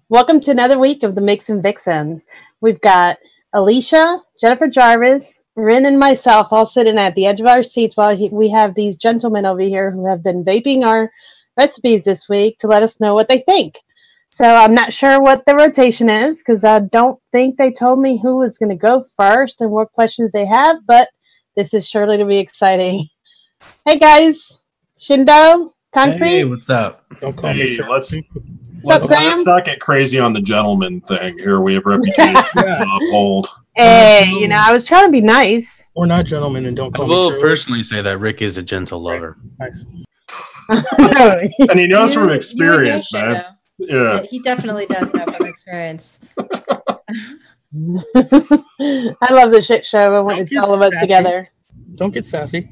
Welcome to another week of the MIXINVIXENS. We've got Alicia, Jennifer Jarvis, Rin, and myself all sitting at the edge of our seats while we have these gentlemen over here who have been vaping our recipes this week to let us know what they think. So I'm not sure what the rotation is because I don't think they told me who was going to go first and what questions they have, but this is surely to be exciting. Hey guys, Shindo, Concrete. Hey, what's up? Don't call me sure. Let's not get crazy on the gentleman thing here. We have reputation to uphold. Hey, you know, I was trying to be nice. We're not gentlemen, and don't call me. I will personally say that Rick is a gentle lover. Nice. And he knows from experience, man. Yeah, he definitely does know from experience. I love the shit show when it's all of us together. Don't get sassy.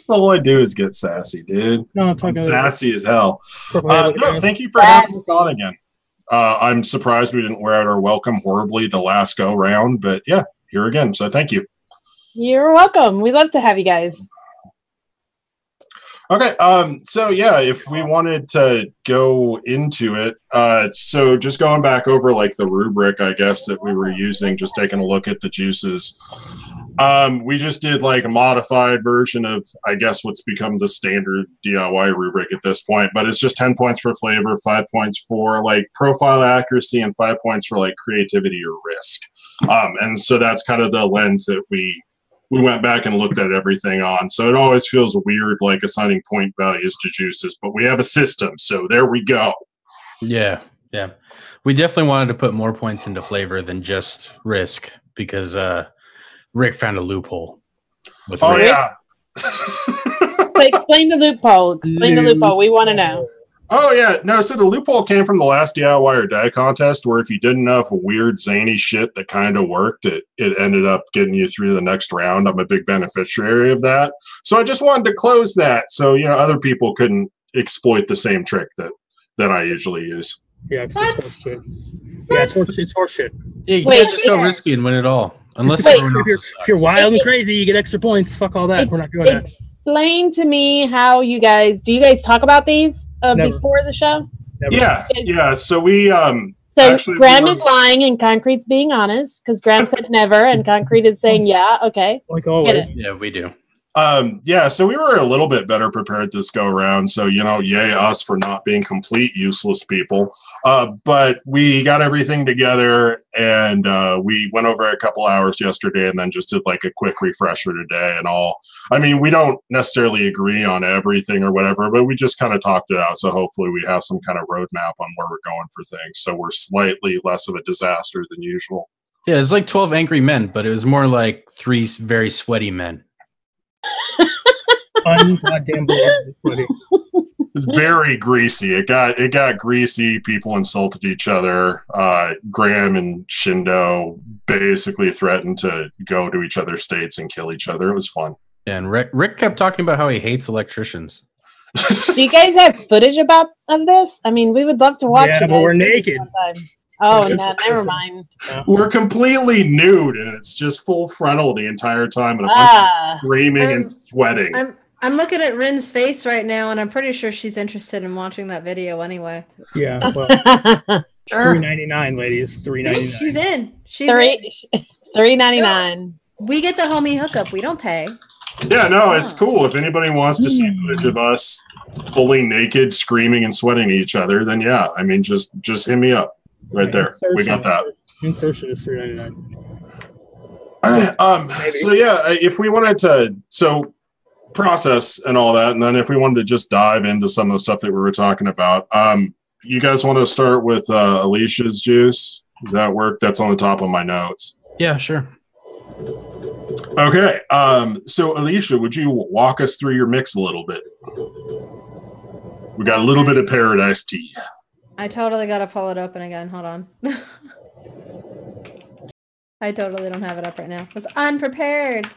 All I do is get sassy, dude. No, I'm sassy as hell. No, thank you for having us on again. I'm surprised we didn't wear out our welcome horribly the last go round, but yeah, here again. So thank you. You're welcome. We love to have you guys. Okay, so yeah, if we wanted to go into it, so just going back over like the rubric, I guess, that we were using, just taking a look at the juices. We just did like a modified version of, I guess, what's become the standard DIY rubric at this point, but it's just 10 points for flavor, 5 points for like profile accuracy, and 5 points for like creativity or risk. And so that's kind of the lens that we went back and looked at everything on. So it always feels weird, like assigning point values to juices, but we have a system. So there we go. Yeah. Yeah. We definitely wanted to put more points into flavor than just risk because Rick found a loophole. Oh, yeah. So explain the loophole. Explain the loophole. We want to know. Oh, yeah. No, so the loophole came from the last DIYorDIE contest where if you did enough weird, zany shit that kind of worked, it ended up getting you through the next round. I'm a big beneficiary of that. So I just wanted to close that so, you know, other people couldn't exploit the same trick that I usually use. Yeah, it's horseshit. Yeah, it's horseshit. Yeah, you can't just go risky and win it all. Unless if you're wild and crazy, you get extra points. Fuck all that. We're not doing that. Explain to me how you guys talk about these before the show? Never. Yeah. So we so Graham is lying and Concrete's being honest because Graham said never and Concrete is saying yeah. Okay, like always. Yeah, we do. Yeah, so we were a little bit better prepared this go around. So, you know, yay us for not being complete useless people. But we got everything together and we went over a couple hours yesterday and then just did like a quick refresher today and all. I mean, we don't necessarily agree on everything or whatever, but we just kind of talked it out. So hopefully we have some kind of roadmap on where we're going for things. So we're slightly less of a disaster than usual. Yeah, it's like 12 angry men, but it was more like 3 very sweaty men. Goddamn sweaty. It's very greasy. It got greasy. People insulted each other. Graham and Shindo basically threatened to go to each other's states and kill each other. It was fun. Yeah, and Rick kept talking about how he hates electricians. Do you guys have footage of this? I mean, we would love to watch it. But we're naked. Oh, no, never mind. We're completely nude, and it's just full frontal the entire time, and a bunch of screaming and sweating. I'm looking at Rin's face right now, and I'm pretty sure she's interested in watching that video anyway. Yeah, well, $3.99, ladies. $3.99. She's in. She's $3.99. We get the homie hookup. We don't pay. Yeah, no, it's cool. If anybody wants to see footage of us fully naked, screaming and sweating at each other, then yeah, I mean, just hit me up. Right there. We got that. Insertion is $3.99. So yeah, if we wanted to process and all that, and then if we wanted to just dive into some of the stuff that we were talking about, you guys want to start with Alicia's juice? Does that work? That's on the top of my notes. Yeah, sure. Okay. So Alicia, would you walk us through your mix a little bit? We got a little bit of paradise tea. I totally got to pull it open again. Hold on. I totally don't have it up right now. I was unprepared.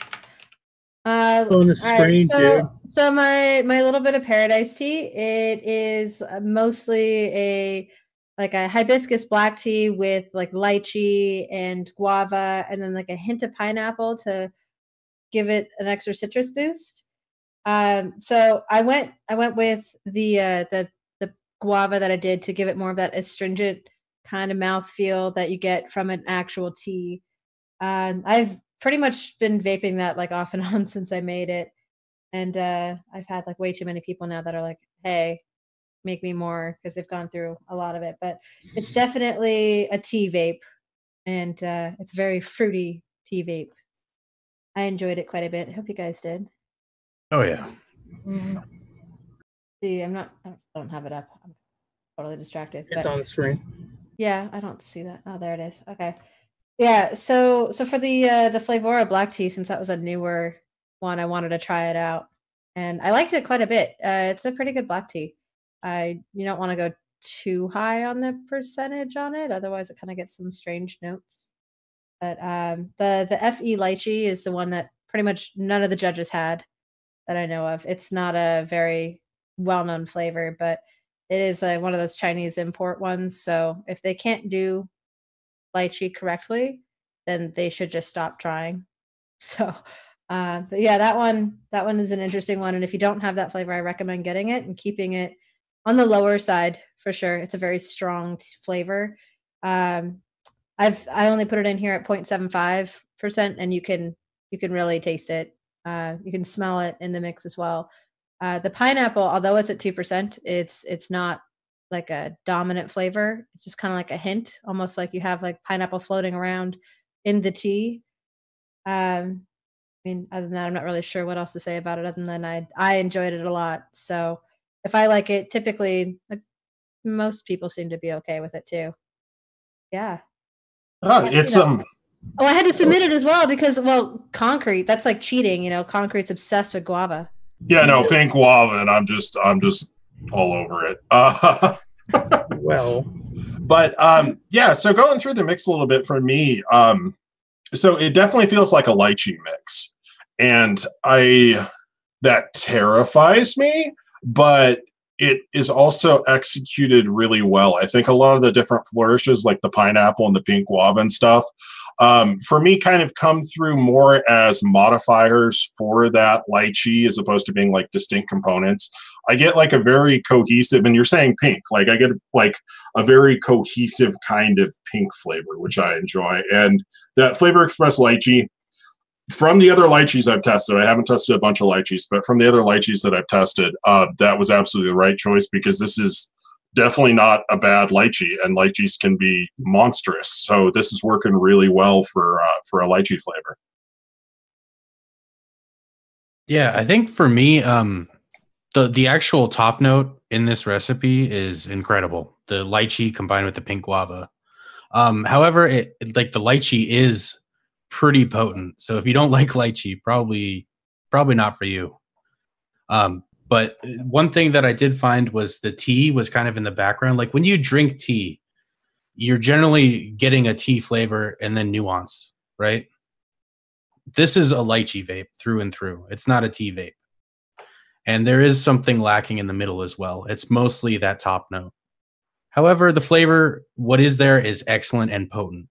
On the screen, dude. So my little bit of paradise tea, it is mostly a hibiscus black tea with like lychee and guava, and then like a hint of pineapple to give it an extra citrus boost. So I went with the guava that I did to give it more of that astringent kind of mouthfeel that you get from an actual tea. I've pretty much been vaping that like off and on since I made it. And I've had like way too many people now that are like, hey, make me more, because they've gone through a lot of it. But it's definitely a tea vape, and it's very fruity tea vape. I enjoyed it quite a bit. I hope you guys did. Oh, yeah. See, I don't have it up. I'm totally distracted. It's on the screen. Yeah, I don't see that. Oh, there it is. Okay. Yeah, so for the Flavora black tea, since that was a newer one, I wanted to try it out, and I liked it quite a bit. It's a pretty good black tea. You don't want to go too high on the percentage on it, otherwise it kind of gets some strange notes. But the FE lychee is the one that pretty much none of the judges had that I know of. It's not a very well-known flavor, but it is one of those Chinese import ones. So if they can't do lychee correctly, then they should just stop trying. So but yeah, that one is an interesting one, and if you don't have that flavor, I recommend getting it and keeping it on the lower side for sure. It's a very strong flavor. I only put it in here at 0.75%, and you can really taste it. You can smell it in the mix as well. The pineapple, although it's at 2%, it's not like a dominant flavor. It's just kind of like a hint, almost like you have like pineapple floating around in the tea. I mean, other than that, I'm not really sure what else to say about it, other than I enjoyed it a lot. So if I like it, typically most people seem to be okay with it too. Yeah. It's Oh, I had to submit it as well because, well, Concrete, that's like cheating, Concrete's obsessed with guava. Yeah, no, pink guava, and I'm just all over it. Well, but yeah, so going through the mix a little bit for me, so it definitely feels like a lychee mix, and that terrifies me, but it is also executed really well. I think a lot of the different flourishes, like the pineapple and the pink guava and stuff, for me kind of come through more as modifiers for that lychee as opposed to being like distinct components. I get like a very cohesive, and you're saying pink, like I get like a very cohesive kind of pink flavor, which I enjoy. And that Flavor Express lychee, from the other lychees I've tested, I haven't tested a bunch of lychees, but from the other lychees that I've tested, that was absolutely the right choice, because this is definitely not a bad lychee, and lychees can be monstrous. So this is working really well for a lychee flavor. Yeah, I think for me, the actual top note in this recipe is incredible. The lychee combined with the pink guava. However, like the lychee is pretty potent. So if you don't like lychee, probably not for you. But one thing that I did find was the tea was kind of in the background. Like when you drink tea, you're generally getting a tea flavor and then nuance, right? This is a lychee vape through and through. It's not a tea vape. And there is something lacking in the middle as well. It's mostly that top note. However, the flavor, what is there, is excellent and potent.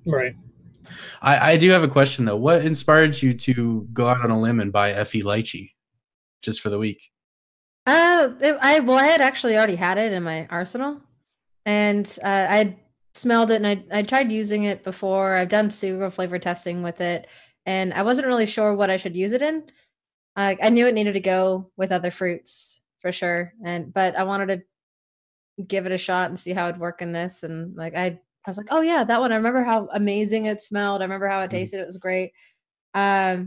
right. I do have a question, though. What inspired you to go out on a limb and buy FE lychee just for the week? I had actually already had it in my arsenal, and I smelled it, and I tried using it before. I've done single flavor testing with it, and I wasn't really sure what I should use it in. I knew it needed to go with other fruits for sure, but I wanted to give it a shot and see how it'd work in this. And like I was like, oh yeah, that one. I remember how amazing it smelled. I remember how it tasted. It was great. Yeah,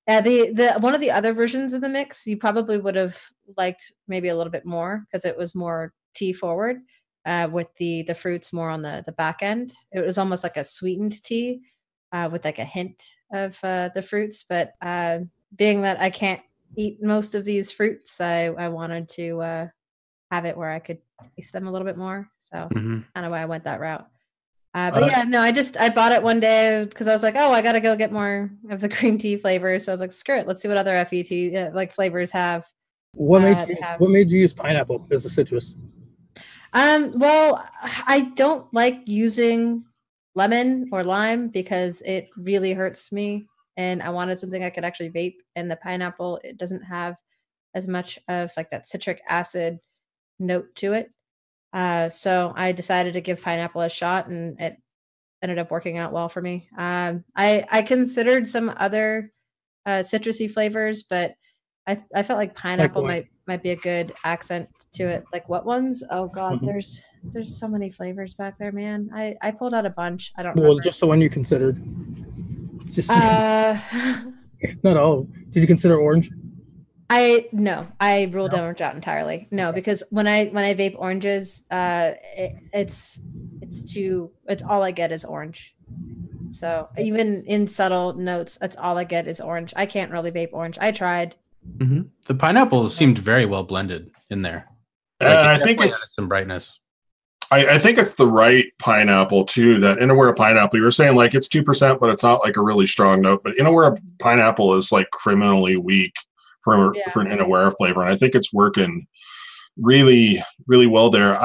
the one of the other versions of the mix, you probably would have liked maybe a little bit more because it was more tea forward, with the fruits more on the back end. It was almost like a sweetened tea, with like a hint of the fruits. But being that I can't eat most of these fruits, I wanted to have it where I could taste them a little bit more. So kind of why I went that route. But yeah, no, I bought it one day because I was like, oh, I got to go get more of the green tea flavors. So I was like, screw it. Let's see what other FET like flavors have. What made you use pineapple as the citrus? Well, I don't like using lemon or lime because it really hurts me. And I wanted something I could actually vape. And the pineapple, it doesn't have as much of like that citric acid note to it. So I decided to give pineapple a shot, and it ended up working out well for me. I considered some other citrusy flavors, but I felt like pineapple might be a good accent to it. Like what ones? Oh God, there's so many flavors back there, man. I pulled out a bunch. I don't remember. Well, just the one you considered. Just not all. Did you consider orange? I ruled orange out entirely. No, because when I vape oranges, it's all I get is orange. So even in subtle notes, that's all I get is orange. I can't really vape orange. I tried. The pineapple seemed very well blended in there. I think it's some brightness. I think it's the right pineapple too. That Inaware pineapple, you were saying like it's 2%, but it's not like a really strong note. But Inaware pineapple is like criminally weak for an Inaware flavor, and I think it's working really, really well there.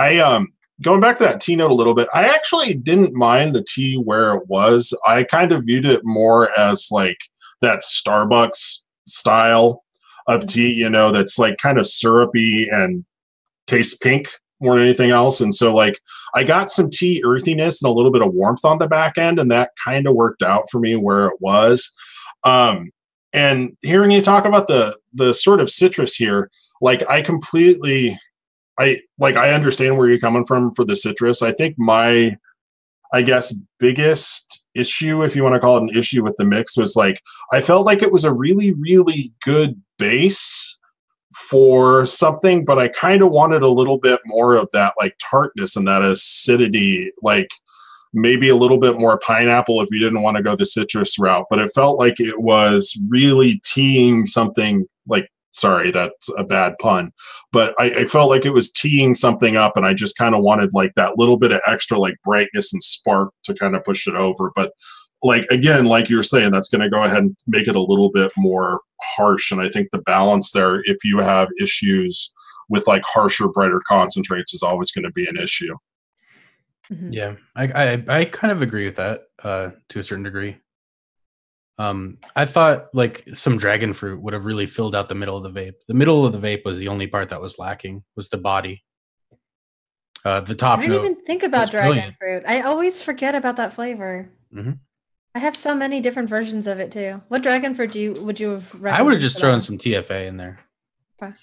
Going back to that tea note a little bit, I actually didn't mind the tea where it was. I kind of viewed it more as like that Starbucks style of tea, that's like kind of syrupy and tastes pink more than anything else. And so like I got some tea earthiness and a little bit of warmth on the back end, and that kind of worked out for me where it was. And hearing you talk about the sort of citrus here, like I understand where you're coming from for the citrus. I think my, biggest issue, if you want to call it an issue with the mix, was like, I felt like it was a really, really good base for something, but I kind of wanted a little bit more of that like tartness and that acidity, like maybe a little bit more pineapple if you didn't want to go the citrus route. But it felt like it was really teeing something like, sorry, that's a bad pun, but I felt like it was teeing something up, and I just kind of wanted like that little bit of extra like brightness and spark to kind of push it over. But like, again, like you were saying, that's going to go ahead and make it a little bit more harsh. And I think the balance there, if you have issues with like harsher, brighter concentrates, is always going to be an issue. Yeah, I kind of agree with that to a certain degree. I thought like some dragon fruit would have really filled out the middle of the vape. The middle of the vape was the only part that was lacking, was the body. The top note. I didn't even think about dragon fruit. I always forget about that flavor. I have so many different versions of it too. What dragon fruit would you have recommended? I would have just thrown some TFA in there. Okay.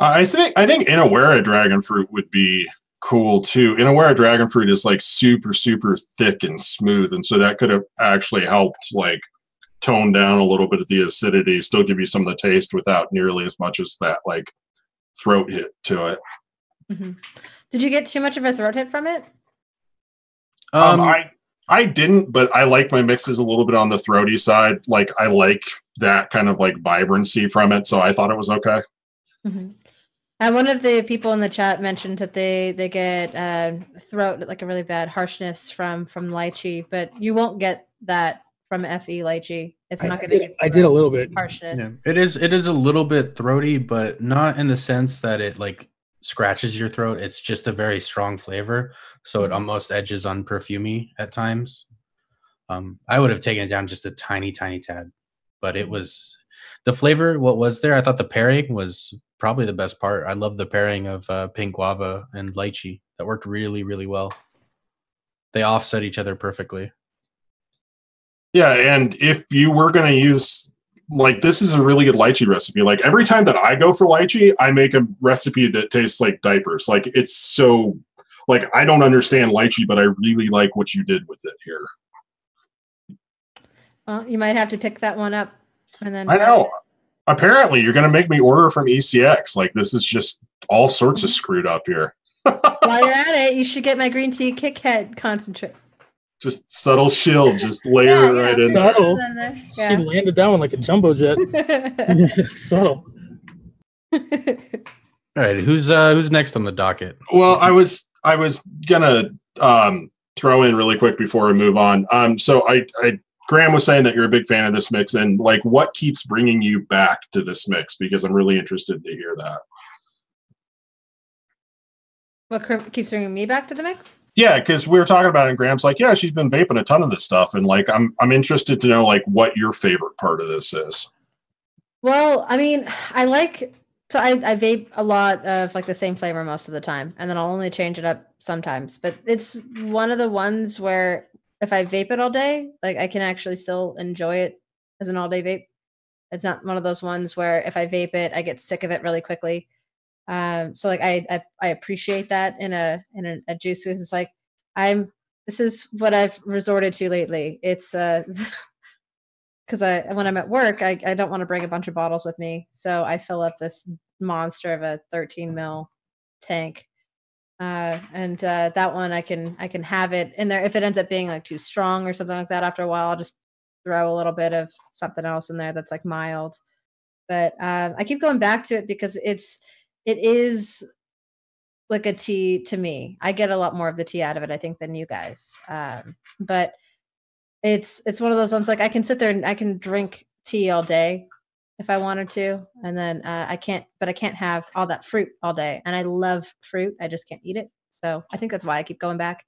I think Inaware dragon fruit would be cool too. Inaware dragon fruit is like super, super thick and smooth, and so that could have actually helped like tone down a little bit of the acidity, still give you some of the taste without nearly as much as that like throat hit to it. Did you get too much of a throat hit from it? I didn't, but I like my mixes a little bit on the throaty side. Like I like that kind of like vibrancy from it, so I thought it was okay. One of the people in the chat mentioned that they get throat, like a really bad harshness from lychee, but you won't get that from FE lychee. It's not going to get. I did a little bit harshness. Yeah. It is a little bit throaty, but not in the sense that it like scratches your throat. It's just a very strong flavor, so it almost edges on perfumey at times. I would have taken it down just a tiny tad, but it was the flavor. What was there? I thought the pairing was probably the best part. I love the pairing of pink guava and lychee. That worked really, really well. They offset each other perfectly. Yeah, and if you were going to use, like, this is a really good lychee recipe. Like, every time that I go for lychee, I make a recipe that tastes like diapers. Like, it's so, like, I don't understand lychee, but I really like what you did with it here. Well, you might have to pick that one up. And then I know. Apparently, you're going to make me order from E-cig. Like, this is just all sorts of screwed up here. While you're at it, you should get my green tea Kit Kat concentrate. Just subtle shield, just layer it right in there. Subtle. She landed down like a jumbo jet. Subtle. All right, who's next on the docket? Well, I was gonna throw in really quick before we move on. So Graham was saying that you're a big fan of this mix, and like, what keeps bringing you back to this mix? Because I'm really interested to hear that. What keeps bringing me back to the mix? Yeah, because we were talking about it, and Graham's like, yeah, she's been vaping a ton of this stuff, and like, I'm interested to know like what your favorite part of this is. Well, I mean, I vape a lot of like the same flavor most of the time, and then I'll only change it up sometimes. But it's one of the ones where if I vape it all day, like I can actually still enjoy it as an all day vape. It's not one of those ones where if I vape it, I get sick of it really quickly. So like I appreciate that in a juice, because it's like this is what I've resorted to lately. It's because when I'm at work, I don't want to bring a bunch of bottles with me, so I fill up this monster of a 13 ml tank, and that one I can have it in there. If it ends up being like too strong or something like that, after a while, I'll just throw a little bit of something else in there that's like mild. But I keep going back to it because it is like a tea to me. I get a lot more of the tea out of it, I think, than you guys. But it's one of those ones like I can sit there and I can drink tea all day if I wanted to, and then I can't have all that fruit all day. And I love fruit, I just can't eat it. So I think that's why I keep going back.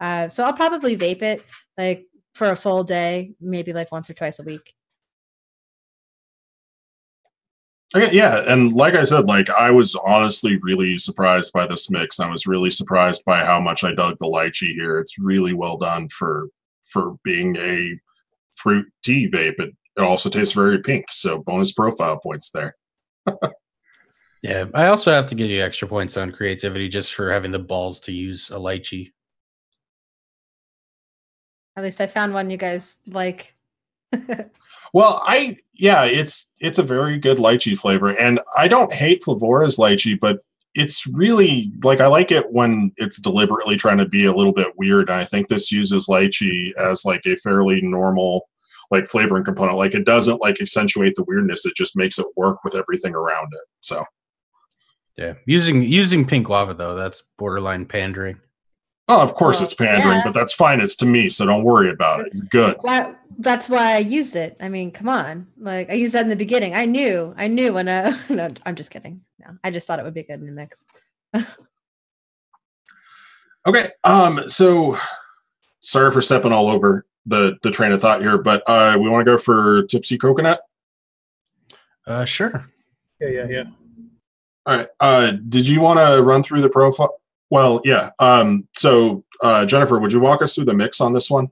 So I'll probably vape it like for a full day, maybe like once or twice a week. Okay, yeah, and like I said, like I was honestly really surprised by this mix. I was really surprised by how much I dug the lychee here. It's really well done for being a fruit tea vape. It also tastes very pink, so bonus profile points there. Yeah, I also have to give you extra points on creativity just for having the balls to use a lychee. At least I found one you guys like. Well, it's a very good lychee flavor, and I don't hate Flavora's lychee, but it's really like I like it when it's deliberately trying to be a little bit weird. And I think this uses lychee as like a fairly normal like flavoring component. Like it doesn't like accentuate the weirdness; it just makes it work with everything around it. So, yeah, using pink guava though, that's borderline pandering. Oh, of course it's pandering, yeah. But that's fine. It's to me, so don't worry about it. You're good. That's why I used it. I mean, come on. Like I used that in the beginning. I knew when no, I'm just kidding. No, I just thought it would be good in the mix. Okay. So sorry for stepping all over the train of thought here, but we want to go for Tipsy Coconut. Sure. Yeah. All right. Did you want to run through the profile? Well, yeah. So Jennifer, would you walk us through the mix on this one?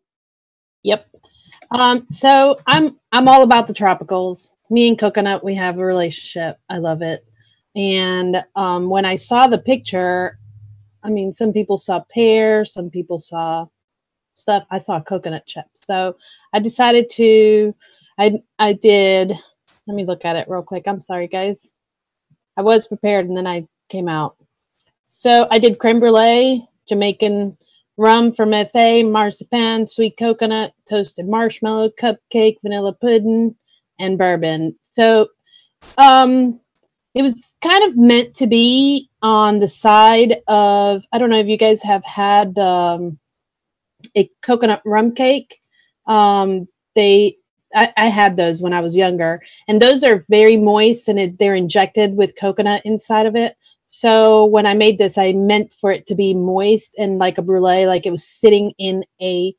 Yep. So I'm all about the tropicals. Me and coconut, we have a relationship. I love it. And when I saw the picture, I mean, some people saw pear, some people saw stuff. I saw coconut chips. So I decided I did, let me look at it real quick. I'm sorry, guys. I was prepared and then I came out. So I did creme brulee, Jamaican rum fermenté, marzipan, sweet coconut, toasted marshmallow, cupcake, vanilla pudding, and bourbon. So it was kind of meant to be on the side of, I don't know if you guys have had a coconut rum cake. I had those when I was younger, and those are very moist and they're injected with coconut inside of it. So when I made this, I meant for it to be moist and like a brulee, like it was sitting in a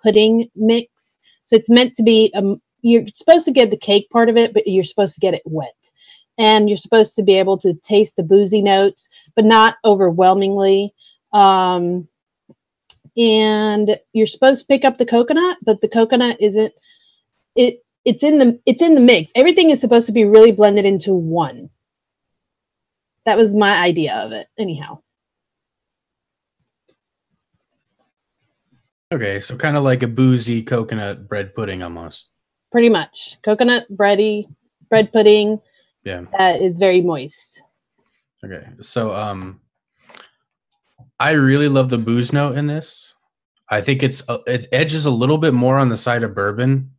pudding mix. So it's meant to be, you're supposed to get the cake part of it, but you're supposed to get it wet. And you're supposed to be able to taste the boozy notes, but not overwhelmingly. And you're supposed to pick up the coconut, but the coconut isn't, it's in the mix. Everything is supposed to be really blended into one. That was my idea of it, anyhow. Okay, so kind of like a boozy coconut bread pudding almost. Pretty much. Coconut bread pudding. Yeah. That is very moist. Okay, so I really love the booze note in this. I think it edges a little bit more on the side of bourbon.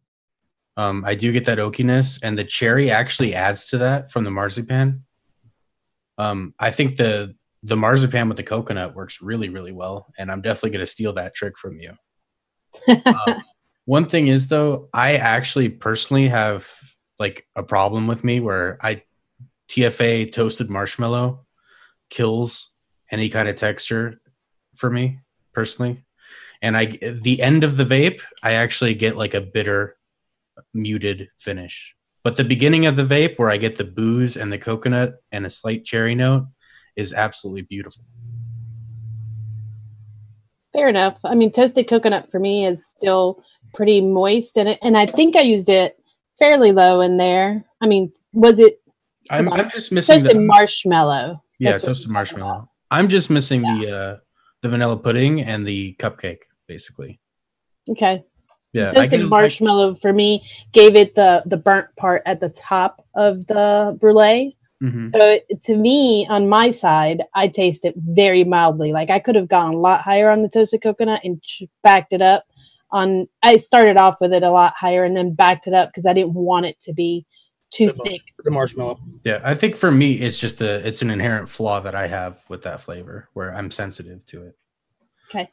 I do get that oakiness, and the cherry actually adds to that from the marzipan. I think the marzipan with the coconut works really, really well, and I'm definitely going to steal that trick from you. One thing is, though, I actually personally have like a problem with me where TFA toasted marshmallow kills any kind of texture for me personally. And the end of the vape, I actually get like a bitter, muted finish. But the beginning of the vape, where I get the booze and the coconut and a slight cherry note, is absolutely beautiful. Fair enough. I mean, toasted coconut for me is still pretty moist, and I think I used it fairly low in there. I mean, was it? I'm just missing toasted marshmallow. Yeah, toasted marshmallow. I'm just missing the vanilla pudding and the cupcake, basically. Okay. Yeah, toasted marshmallow for me gave it the burnt part at the top of the brulee. Mm-hmm. So to me, on my side, I taste it very mildly. Like I could have gone a lot higher on the toasted coconut and backed it up. I started off with it a lot higher and then backed it up because I didn't want it to be too thick. The marshmallow. Yeah, I think for me, it's just it's an inherent flaw that I have with that flavor where I'm sensitive to it. Okay.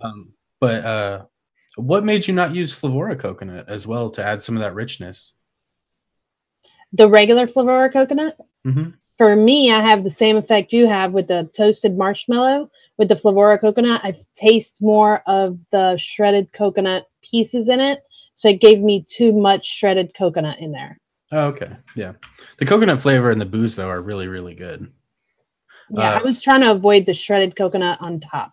But what made you not use Flavora coconut as well to add some of that richness? The regular Flavora coconut? Mm-hmm. For me, I have the same effect you have with the toasted marshmallow. With the Flavora coconut, I taste more of the shredded coconut pieces in it. So it gave me too much shredded coconut in there. Oh, okay. Yeah. The coconut flavor and the booze, though, are really, really good. Yeah, I was trying to avoid the shredded coconut on top.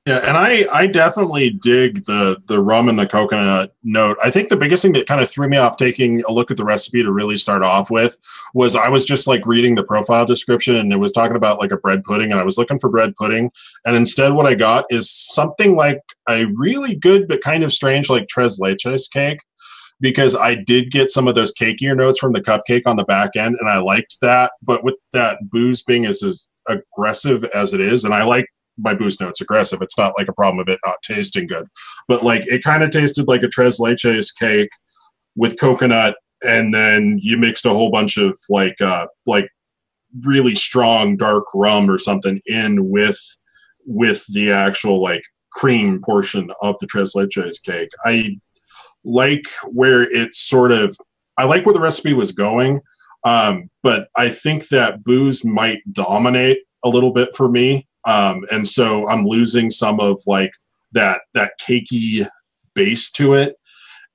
Yeah, and I definitely dig the rum and the coconut note. I think the biggest thing that kind of threw me off taking a look at the recipe to really start off with was I was just like reading the profile description and it was talking about like a bread pudding and I was looking for bread pudding. And instead what I got is something like a really good but kind of strange like tres leches cake, because I did get some of those cakier notes from the cupcake on the back end and I liked that. But with that booze being as aggressive as it is, and I like my booze notes aggressive. It's not like a problem of it not tasting good, but like it kind of tasted like a tres leches cake with coconut, and then you mixed a whole bunch of like really strong dark rum or something in with the actual like cream portion of the tres leches cake. I like where I like where the recipe was going, but I think that booze might dominate a little bit for me. And so I'm losing some of like that cakey base to it.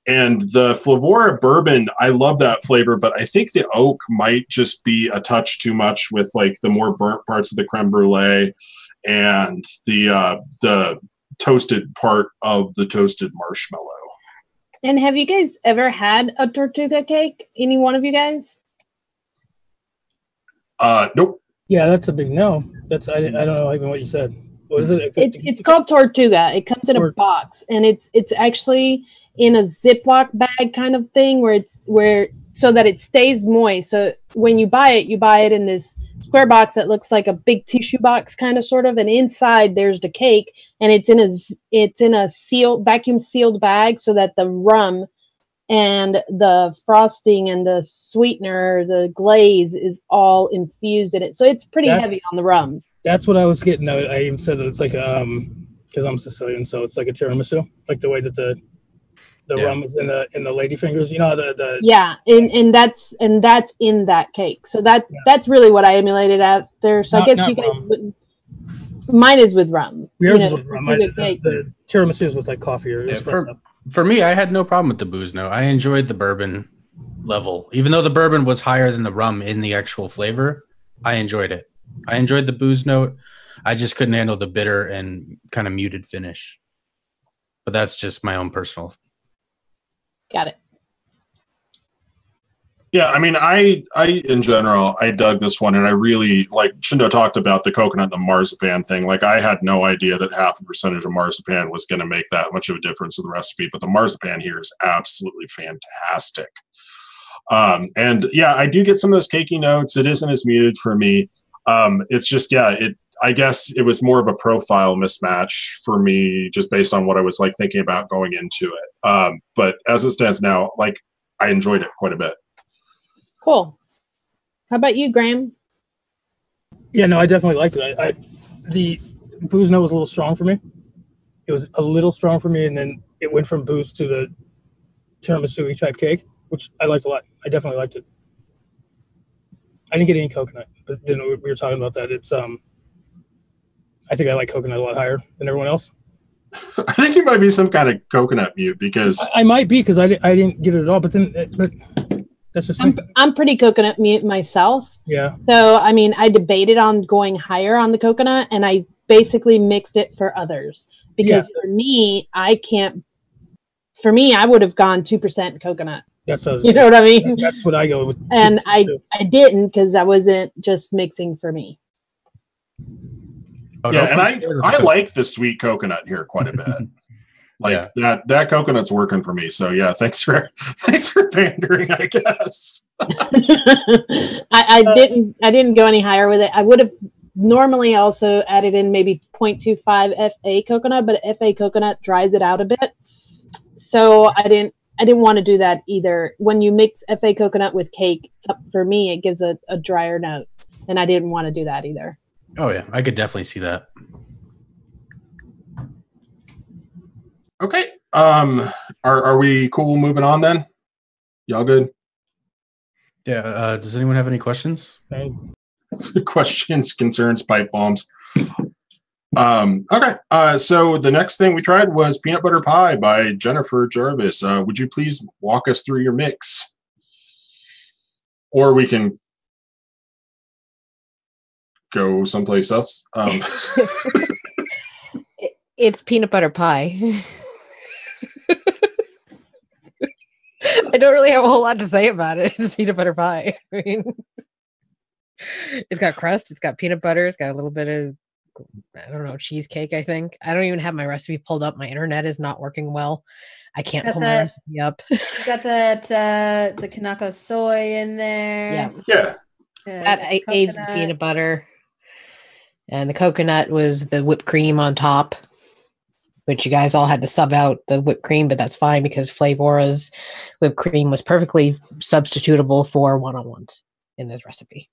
And the Flavora bourbon, I love that flavor, but I think the oak might just be a touch too much with like the more burnt parts of the creme brulee and the toasted part of the toasted marshmallow. And have you guys ever had a tortuga cake? Any one of you guys? Nope. Yeah, that's a big no. I don't know even what you said. What is it? It's called Tortuga. It comes in a box, and it's actually in a Ziploc bag kind of thing so that it stays moist. So when you buy it in this square box that looks like a big tissue box kind of sort of, and inside there's the cake, and it's in a vacuum sealed bag so that the rum and the frosting and the sweetener, the glaze is all infused in it. So it's pretty heavy on the rum. That's what I was getting. I even said that it's like because I'm Sicilian, so it's like a tiramisu, like the way that the rum is in the lady fingers. You know the yeah, and that's in that cake. So that's really what I emulated after. So I guess you guys wouldn't. Mine is with rum. Yours is with rum. The tiramisu is with like coffee or espresso. For me, I had no problem with the booze note. I enjoyed the bourbon level. Even though the bourbon was higher than the rum in the actual flavor, I enjoyed it. I enjoyed the booze note. I just couldn't handle the bitter and kind of muted finish. But that's just my own personal. Got it. Yeah, I mean, I in general, I dug this one, and I really, like Shindo talked about the coconut and the marzipan thing. Like, I had no idea that 0.5% of marzipan was going to make that much of a difference to the recipe, but the marzipan here is absolutely fantastic. And yeah, I do get some of those cakey notes. It isn't as muted for me. It's just, I guess it was more of a profile mismatch for me, just based on what I was like thinking about going into it. But as it stands now, like, I enjoyed it quite a bit. Cool. How about you, Graham? Yeah, no, I definitely liked it. The booze note was a little strong for me. It was a little strong for me, and then it went from booze to the tiramisu type cake, which I liked a lot. I definitely liked it. I didn't get any coconut, but then we were talking about that. It's I think I like coconut a lot higher than everyone else. I think you might be some kind of coconut mute because I might be because I didn't get it at all. But that's just me. I'm pretty coconut mute myself. Yeah. So I mean, I debated on going higher on the coconut, and I basically mixed it for others because for me, I can't. For me, I would have gone 2% coconut. That's you know what I mean. That's what I go with. And I didn't because I wasn't just mixing for me. Yeah, and I like the sweet coconut here quite a bit. Like that coconut's working for me. So yeah, thanks for pandering, I guess. I didn't go any higher with it. I would have normally also added in maybe 0.25 FA coconut, but FA coconut dries it out a bit. So I didn't want to do that either. When you mix FA coconut with cake, for me, it gives a drier note, and I didn't want to do that either. Oh yeah, I could definitely see that. Okay. Are we cool moving on then? Y'all good? Yeah. Does anyone have any questions? Questions, concerns, pipe bombs. Okay. So the next thing we tried was peanut butter pie by Jennifer Jarvis. Would you please walk us through your mix? Or we can go someplace else. It's peanut butter pie. I don't really have a whole lot to say about it. It's peanut butter pie. I mean, it's got crust. It's got peanut butter. It's got a little bit of, I don't know, cheesecake, I think. I don't even have my recipe pulled up. My internet is not working well. I can't pull my recipe up. You got that, the Kanako soy in there. Yeah. That aids the peanut butter. And the coconut was the whipped cream on top, which you guys all had to sub out the whipped cream, but that's fine because Flavora's whipped cream was perfectly substitutable for one-on-ones in this recipe.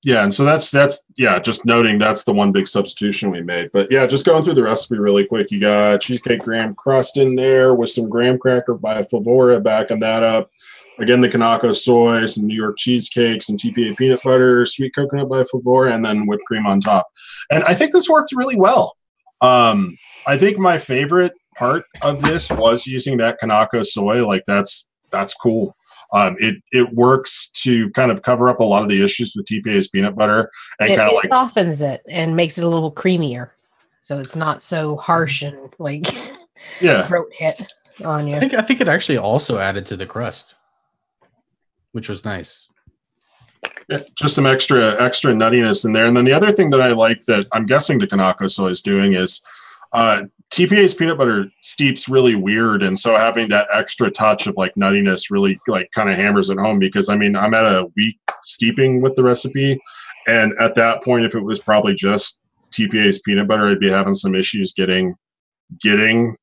Yeah, and so that's just noting that's the one big substitution we made. But yeah, just going through the recipe really quick, you got cheesecake graham crust in there with some graham cracker by Flavora backing that up. Again, the Kanako soy, some New York cheesecake, some TPA peanut butter, sweet coconut by Flavora, and then whipped cream on top. And I think this worked really well. I think my favorite part of this was using that Kanako soy. Like that's cool. It works to kind of cover up a lot of the issues with TPA's peanut butter and kind of like softens it and makes it a little creamier, so it's not so harsh and like throat hit on you. I think it actually also added to the crust, which was nice. Yeah, just some extra nuttiness in there. And then the other thing that I like that I'm guessing the Kanako soy is doing is TPA's peanut butter steeps really weird, and so having that extra touch of like nuttiness really like kind of hammers it home, because I mean I'm at a week steeping with the recipe, and at that point if it was probably just TPA's peanut butter I'd be having some issues getting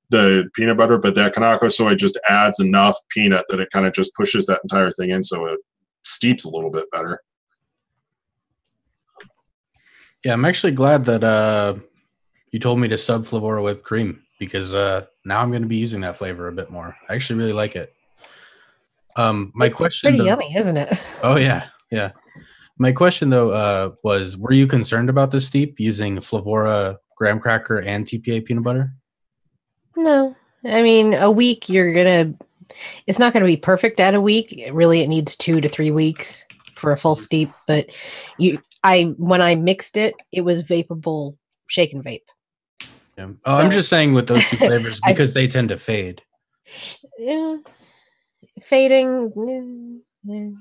the peanut butter, but that Kanako soy just adds enough peanut that it kind of just pushes that entire thing in, so it steeps a little bit better. Yeah, I'm actually glad that you told me to sub Flavora whipped cream, because now I'm going to be using that flavor a bit more. I actually really like it. My question, pretty yummy, isn't it? Oh yeah. My question though was, were you concerned about the steep using Flavora graham cracker and TPA peanut butter? No, I mean a week it's not gonna be perfect at a week. It needs 2 to 3 weeks for a full steep. But when I mixed it, it was vapable shake and vape. Yeah. Oh, I'm just saying with those two flavors because they tend to fade. Yeah, fading.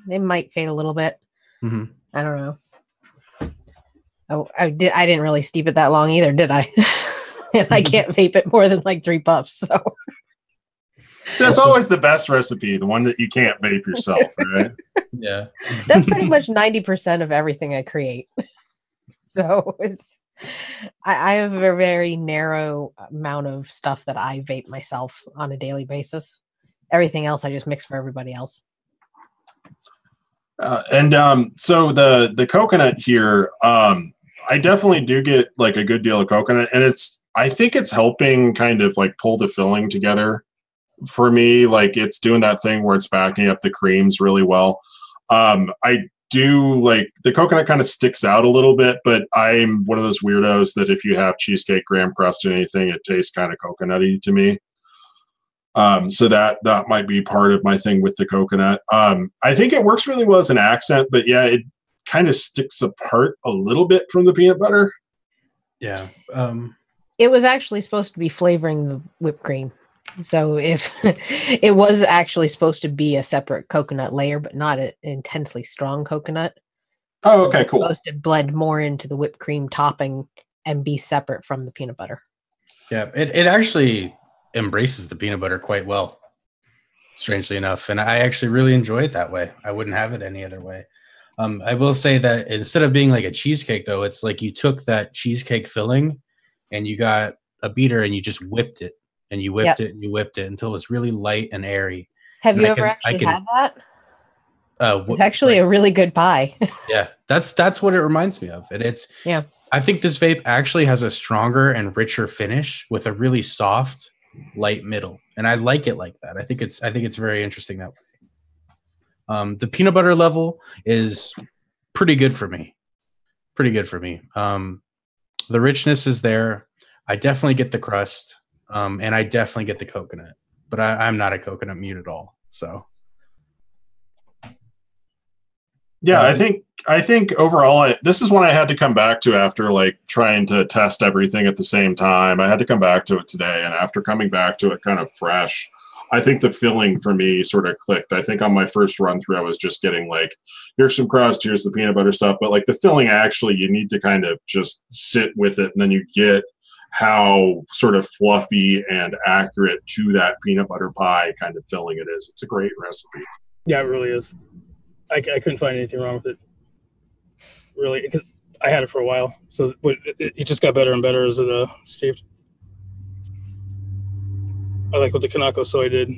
They might fade a little bit. Mm-hmm. I don't know. Oh, I didn't really steep it that long either, did I? And I can't vape it more than like 3 puffs. So that's always the best recipe, the one that you can't vape yourself, right? Yeah, that's pretty much 90% of everything I create. So I have a very narrow amount of stuff that I vape myself on a daily basis. Everything else I just mix for everybody else. So the coconut here, I definitely do get like a good deal of coconut, and I think it's helping kind of like pull the filling together for me. Like it's doing that thing where it's backing up the creams really well. I do like the coconut kind of sticks out a little bit, but I'm one of those weirdos that if you have cheesecake, graham crust, and anything, it tastes kind of coconutty to me. So that might be part of my thing with the coconut. I think it works really well as an accent, but yeah, it kind of sticks apart a little bit from the peanut butter. Yeah. It was actually supposed to be flavoring the whipped cream. So if it was actually supposed to be a separate coconut layer, but not an intensely strong coconut. Oh, so okay, it's cool. Supposed to blend more into the whipped cream topping and be separate from the peanut butter. Yeah, it actually embraces the peanut butter quite well, strangely enough. And I actually really enjoy it that way. I wouldn't have it any other way. I will say that instead of being like a cheesecake, though, it's like you took that cheesecake filling and you got a beater and you just whipped it. And you whipped it and you whipped it until it's really light and airy. Have and you ever actually had that? It's actually a really good pie. Yeah, that's what it reminds me of. And I think this vape actually has a stronger and richer finish with a really soft, light middle. And I like it like that. I think it's very interesting that way. The peanut butter level is pretty good for me. The richness is there. I definitely get the crust. And I definitely get the coconut, but I'm not a coconut mute at all. So, yeah, I think overall, this is one I had to come back to after like trying to test everything at the same time. I had to come back to it today, and after coming back to it kind of fresh, I think the filling for me sort of clicked. I think on my first run through, I was just getting like, here's some crust, here's the peanut butter stuff, but like the filling, actually, you need to kind of just sit with it, and then you get how sort of fluffy and accurate to that peanut butter pie kind of filling it is. It's a great recipe. Yeah, it really is. I couldn't find anything wrong with it. Really, because I had it for a while, so it just got better and better as it steeped. I like what the Kanako soy did.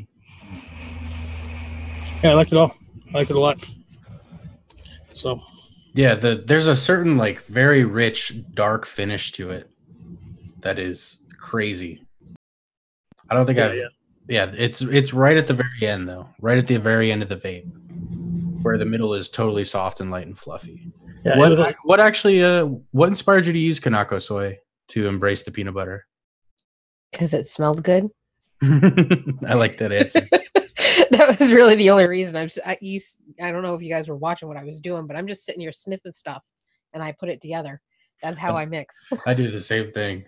Yeah, I liked it all. I liked it a lot. So, yeah, there's a certain like very rich, dark finish to it that is crazy. I don't think it's right at the very end though. Right at the very end of the vape, where the middle is totally soft and light and fluffy. Yeah, what inspired you to use Kanako soy to embrace the peanut butter? Because it smelled good. I like that answer. That was really the only reason. I don't know if you guys were watching what I was doing, but I'm just sitting here sniffing stuff and I put it together. That's how I mix. I do the same thing.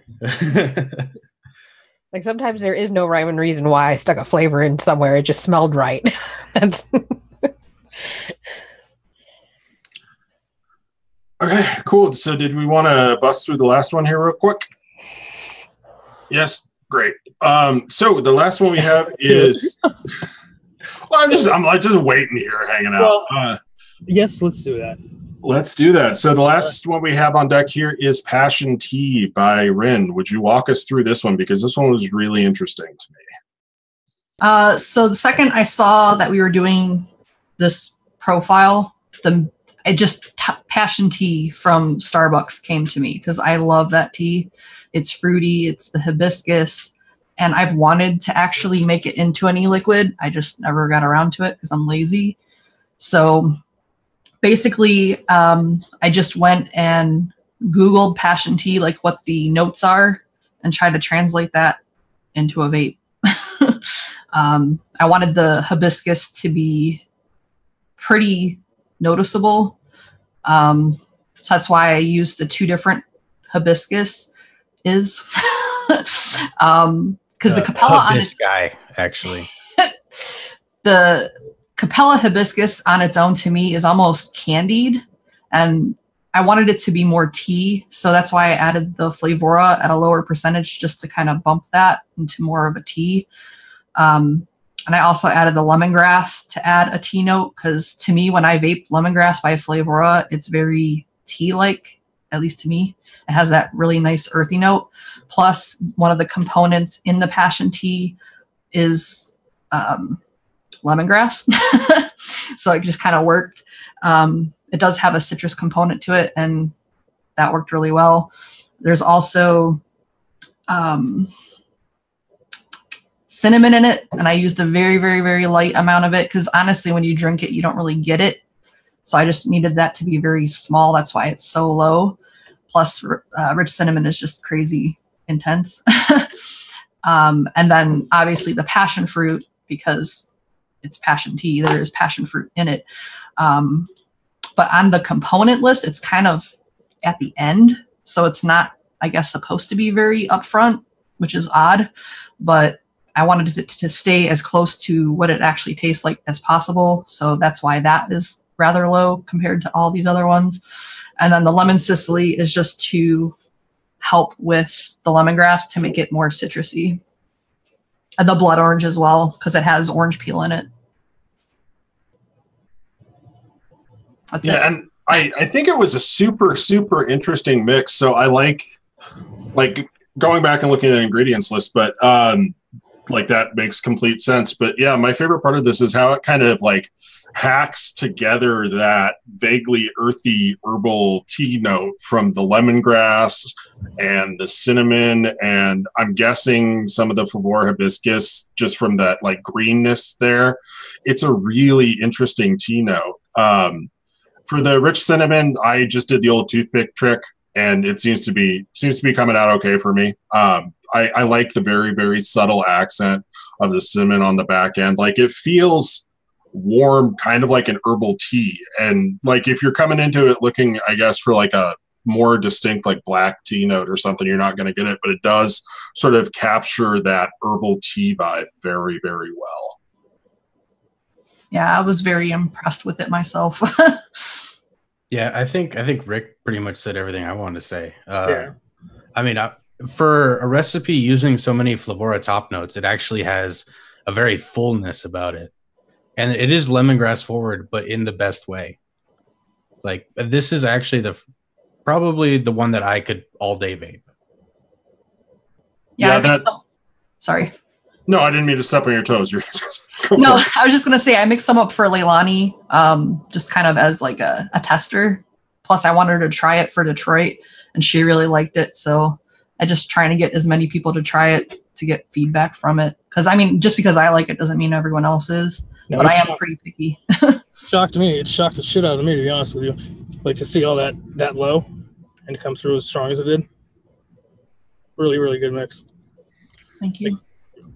Like sometimes there is no rhyme and reason why I stuck a flavor in somewhere. It just smelled right. That's okay, cool. So did we want to bust through the last one here real quick? Yes, great. So the last one we have is I'm like just waiting here, hanging out. Well, yes, let's do that. Let's do that. So the last one we have on deck here is Passion Tea by Rin. Would you walk us through this one? Because this one was really interesting to me. So the second I saw that we were doing this profile, Passion Tea from Starbucks came to me because I love that tea. It's fruity. It's the hibiscus. And I've wanted to actually make it into an e-liquid. I just never got around to it because I'm lazy. So basically, I just went and Googled Passion Tea, like what the notes are, and tried to translate that into a vape. I wanted the hibiscus to be pretty noticeable. So that's why I used the two different hibiscus is. Because the Capella on its guy, actually. The Capella hibiscus on its own to me is almost candied, and I wanted it to be more tea, so that's why I added the Flavora at a lower percentage just to kind of bump that into more of a tea. And I also added the lemongrass to add a tea note, because to me, when I vape lemongrass by Flavora, it's very tea-like, at least to me. It has that really nice earthy note. Plus, one of the components in the Passion Tea is lemongrass. So it just kind of worked. It does have a citrus component to it, and that worked really well. There's also cinnamon in it, and I used a very, very, very light amount of it because honestly, when you drink it, you don't really get it. So I just needed that to be very small. That's why it's so low. Plus, rich cinnamon is just crazy intense. And then obviously the passion fruit, because it's passion tea, there is passion fruit in it. But on the component list, it's kind of at the end. So it's not, I guess, supposed to be very upfront, which is odd. But I wanted it to stay as close to what it actually tastes like as possible. So that's why that is rather low compared to all these other ones. And then the lemon Sicily is just to help with the lemongrass to make it more citrusy. And the blood orange as well, because it has orange peel in it. That's it. And I think it was a super, super interesting mix. So I like going back and looking at the ingredients list, but like that makes complete sense. But yeah, my favorite part of this is how it kind of like hacks together that vaguely earthy herbal tea note from the lemongrass and the cinnamon, and I'm guessing some of the Flavora hibiscus just from that like greenness there. It's a really interesting tea note. For the rich cinnamon, I just did the old toothpick trick, and it seems to be coming out okay for me. I like the very, very subtle accent of the cinnamon on the back end. Like it feels warm, kind of like an herbal tea. And like if you're coming into it looking, I guess, for like a more distinct like black tea note or something, you're not going to get it. But it does sort of capture that herbal tea vibe very, very well. Yeah, I was very impressed with it myself. Yeah, I think Rick pretty much said everything I wanted to say. Yeah. I mean, for a recipe using so many Flavora top notes, it actually has a very fullness about it. And it is lemongrass forward, but in the best way. Like this is actually probably the one that I could all day vape. Yeah, sorry. No, I didn't mean to step on your toes. No, I was just going to say I mixed some up for Leilani, just kind of as like a tester. Plus, I wanted her to try it for Detroit, and she really liked it. So I just trying to get as many people to try it to get feedback from it. Because, I mean, just because I like it doesn't mean everyone else is. No, but I am pretty picky. Shocked me. It shocked the shit out of me, to be honest with you. Like to see all that low and come through as strong as it did. Really, really good mix. Thank you.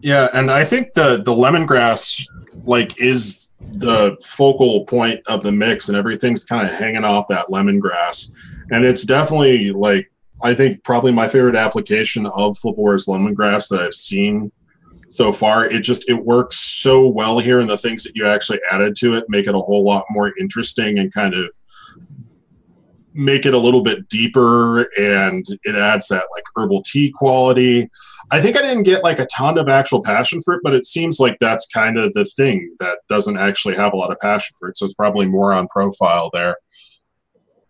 Yeah, and I think the lemongrass like is the focal point of the mix, and everything's kind of hanging off that lemongrass. And it's definitely like I think probably my favorite application of Flavora's lemongrass that I've seen so far. It works so well here, and the things that you actually added to it make it a whole lot more interesting and kind of make it a little bit deeper, and it adds that like herbal tea quality. I think I didn't get like a ton of actual passion fruit, but it seems like that's kind of the thing that doesn't actually have a lot of passion fruit. So it's probably more on profile there.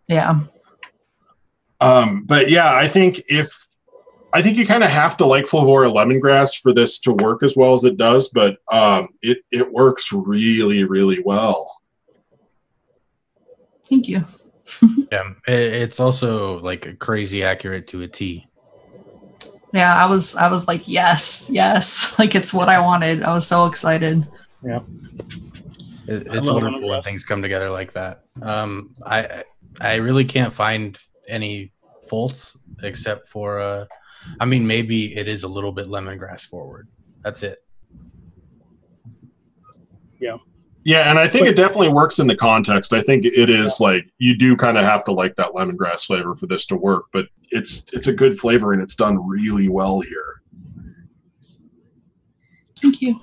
Yeah. But yeah, I think you kind of have to like Flavora lemongrass for this to work as well as it does, but it works really, really well. Thank you. Yeah, it's also like crazy accurate to a T. Yeah, I was like, yes, like it's what I wanted. I was so excited. Yeah, it's wonderful when things come together like that. I really can't find any faults except for I mean, maybe it is a little bit lemongrass forward. That's it. Yeah. Yeah, and I think it definitely works in the context. I think it is like you do kind of have to like that lemongrass flavor for this to work, but it's a good flavor and it's done really well here. Thank you.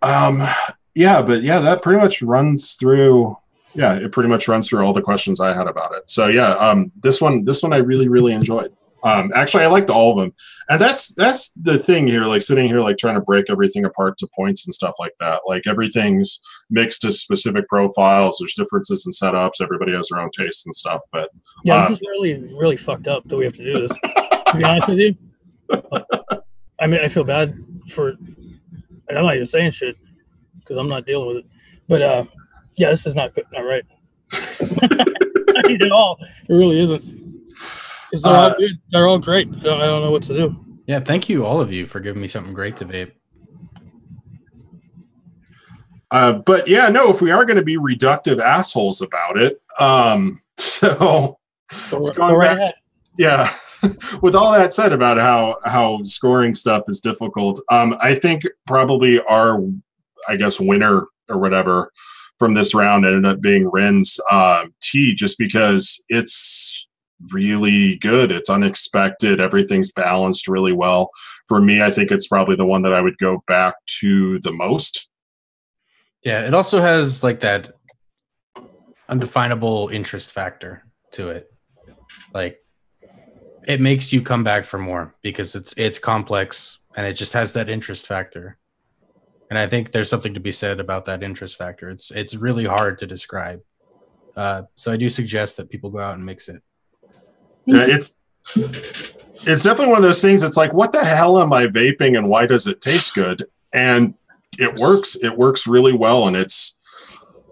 Yeah, but yeah, that pretty much runs through. Yeah, it pretty much runs through all the questions I had about it. So yeah, this one I really, really enjoyed. Actually, I liked all of them, and that's the thing here. Like sitting here, like trying to break everything apart to points and stuff like that. Like everything's mixed as specific profiles. There's differences in setups. Everybody has their own tastes and stuff. But yeah, this is really, really fucked up that we have to do this. To be honest with you, I mean, I feel bad for, and I'm not even saying shit because I'm not dealing with it. But Yeah, this is not good. Not right. I mean, at all. It really isn't. They're all good. They're all great. I don't know what to do. Yeah, thank you, all of you, for giving me something great to vape. But yeah, no, if we are going to be reductive assholes about it, so go right ahead. Yeah. With all that said about how scoring stuff is difficult, I think probably our, I guess, winner or whatever from this round ended up being Rin's tea, just because it's really good. It's unexpected. Everything's balanced really well. For me, I think it's probably the one that I would go back to the most. Yeah, it also has like that undefinable interest factor to it. Like, it makes you come back for more because it's complex and it just has that interest factor. And I think there's something to be said about that interest factor. It's really hard to describe. So I do suggest that people go out and mix it. Yeah, it's definitely one of those things. It's like, what the hell am I vaping and why does it taste good? And it works. It works really well. And it's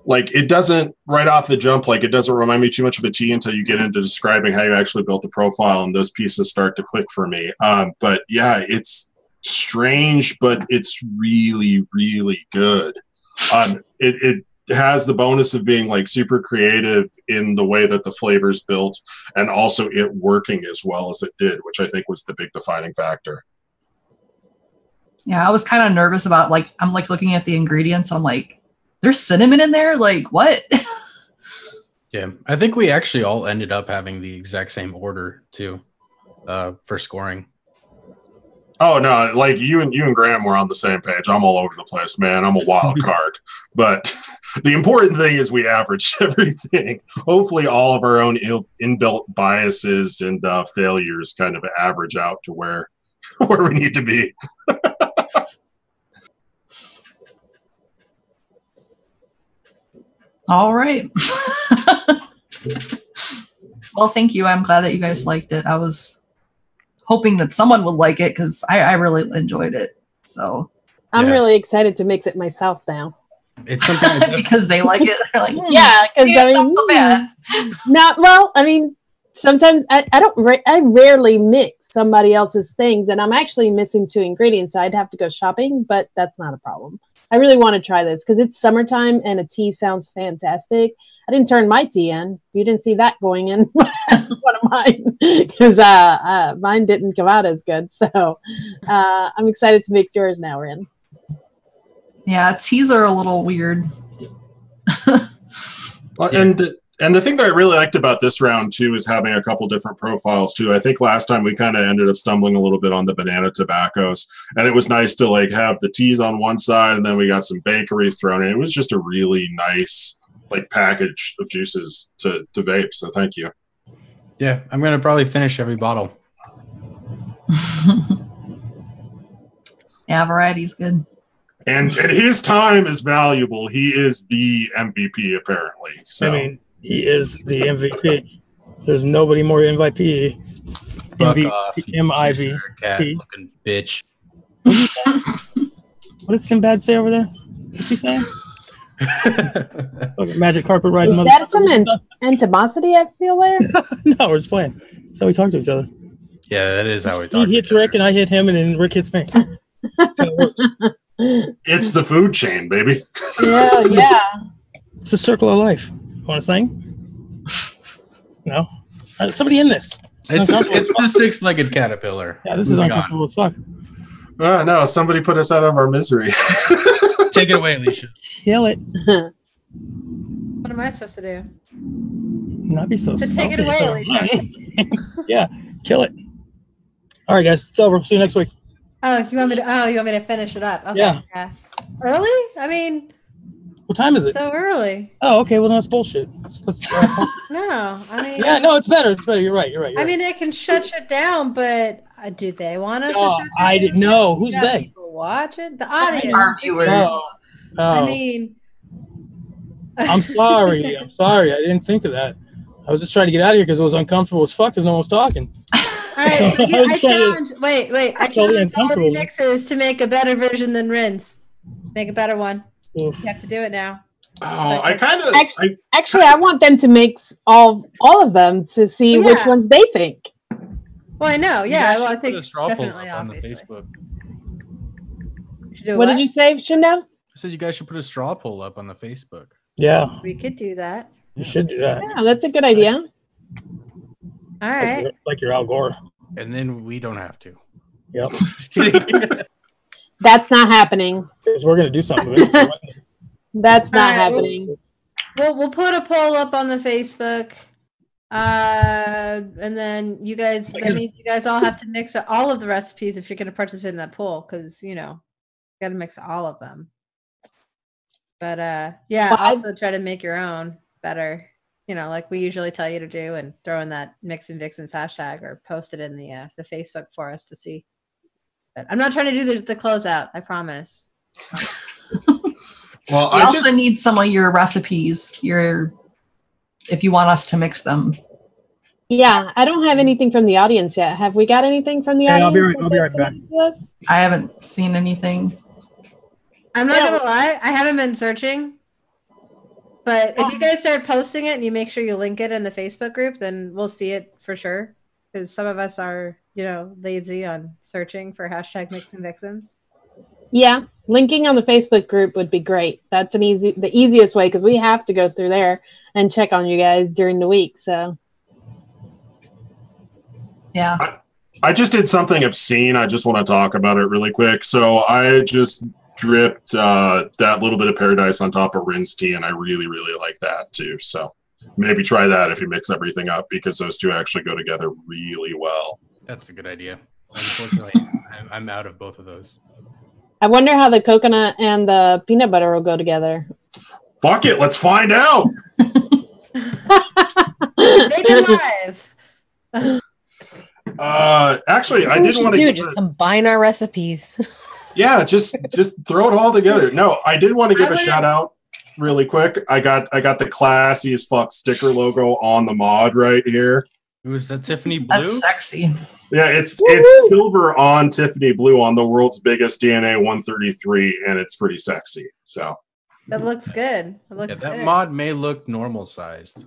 like, it doesn't right off the jump, like it doesn't remind me too much of a tea until you get into describing how you actually built the profile and those pieces start to click for me. But yeah, it's strange, but it's really, really good. It has the bonus of being like super creative in the way that the flavor's built and also it working as well as it did, which I think was the big defining factor. Yeah, I was kind of nervous about like, I'm like looking at the ingredients. I'm like, there's cinnamon in there? Like, what? Yeah, I think we actually all ended up having the exact same order too, for scoring. Oh no, like you and Graham were on the same page. I'm all over the place, man. I'm a wild card. But the important thing is we averaged everything. Hopefully all of our own inbuilt biases and failures kind of average out to where we need to be. All right. Well, thank you. I'm glad that you guys liked it. I was hoping that someone would like it because I really enjoyed it. So I'm really excited to mix it myself now. It's something because they like it. They're like, yeah, because I mean, not so bad. Not well. I mean, sometimes I rarely mix somebody else's things, and I'm actually missing 2 ingredients, so I'd have to go shopping. But that's not a problem. I really want to try this because it's summertime and a tea sounds fantastic. I didn't turn my tea in. You didn't see that going in. That's one of mine because mine didn't come out as good. So I'm excited to mix yours now, Rin. Yeah, teas are a little weird. Well, and the thing that I really liked about this round too is having a couple different profiles too. I think last time we kind of ended up stumbling a little bit on the banana tobaccos, and it was nice to like have the teas on one side, and then we got some bakeries thrown in. It was just a really nice like package of juices to vape. So thank you. Yeah, I'm gonna probably finish every bottle. Yeah, variety's good. And his time is valuable. He is the MVP apparently. So. I mean, he is the MVP. There's nobody more MVP. Fuck off, MIV. Cat looking bitch. What did Sinbad say over there? What's he saying? Magic carpet riding. Is that some animosity I feel there? No, we're just playing. That's how we talk to each other. Yeah, that is how we talk. He hits Rick and I hit him, and then Rick hits me. It's the food chain, baby. Yeah. It's a circle of life. You want to sing? No? Somebody in this. It's the 6-legged caterpillar. Yeah, this is uncomfortable as fuck. No, somebody put us out of our misery. Take it away, Alicia. Kill it. What am I supposed to do? Not be so To take it away, Alicia. Yeah, kill it. All right, guys, it's over. See you next week. Oh, you want me to finish it up? Okay. Yeah. Early? I mean, what time is it? So early. Oh, okay. Well, that's bullshit. No, I mean. Yeah, no, it's better. It's better. You're right. I mean, it can shut down, but do they want us? No, I didn't know. Who's they? People watch it. The audience. Our viewers. I mean. I'm sorry. I didn't think of that. I was just trying to get out of here because it was uncomfortable as fuck because no one was talking. All right, so I challenge all the mixers to make a better version than Rin's. Make a better one. Oof. You have to do it now. Oh, I kind of actually I want them to mix all of them to see which ones they think. Well, I know. Yeah, well, I think a straw poll definitely, up on the obviously. Facebook. What did you say, Chanel? I said you guys should put a straw poll up on the Facebook. Yeah, We could do that. you should do that. Yeah, that's a good idea. All right. Like your Al Gore. And then we don't have to. Yep. Just kidding. That's not happening. Because we're gonna do something with it. That's not All right, happening. We'll put a poll up on the Facebook. And then you guys, that means you guys all have to mix all of the recipes if you're going to participate in that poll, because you got to mix all of them. But yeah, well, also try to make your own better. Like we usually tell you to do, and throw in that MIXINVIXENS hashtag or post it in the Facebook for us to see. But I'm not trying to do the closeout. I promise. Well, I also need some of your recipes. If you want us to mix them. Yeah, I don't have anything from the audience yet. Have we got anything from the audience? I'll be right back. I haven't seen anything. I'm not gonna lie, I haven't been searching. But if you guys start posting it and you make sure you link it in the Facebook group, then we'll see it for sure. Because some of us are, lazy on searching for hashtag MIXINVIXENS. Yeah, linking on the Facebook group would be great. That's the easiest way, because we have to go through there and check on you guys during the week. So, yeah, I just did something obscene. I just want to talk about it really quick. So I just dripped that little bit of paradise on top of Rin's tea, and I really, really like that too. So maybe try that if you mix everything up, because those two actually go together really well. That's a good idea. Unfortunately, I'm out of both of those. I wonder how the coconut and the peanut butter will go together. Fuck it, let's find out. Make it live. Actually, I did want to just combine our recipes. Yeah, just throw it all together. No, I did want to give a shout out really quick. I got the classy as fuck sticker logo on the mod right here. Was that Tiffany blue? That's sexy. Yeah, it's silver on Tiffany blue on the world's biggest DNA 133, and it's pretty sexy. So that looks good. It looks that good. mod may look normal sized.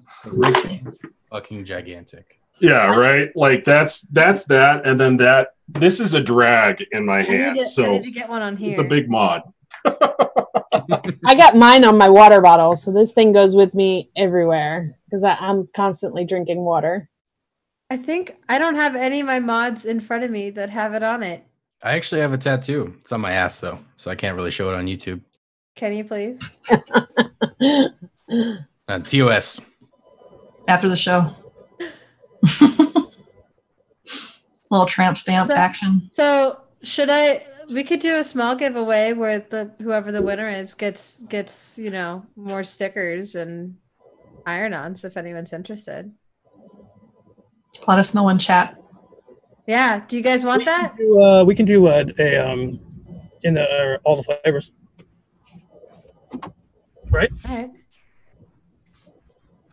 Fucking gigantic. Yeah, right. Like that's that, and then that. This is a drag in my hand, so I need to get one on here. It's a big mod. I got mine on my water bottle, so this thing goes with me everywhere because I'm constantly drinking water. I think I don't have any of my mods in front of me that have it on it. I actually have a tattoo. It's on my ass though, so I can't really show it on YouTube. Can you please? TOS. After the show. Little tramp stamp action. So we could do a small giveaway where whoever the winner is gets more stickers and iron-ons if anyone's interested. Let us know in chat. Yeah. Do you guys want that? We can do in the all the flavors. Right? All right.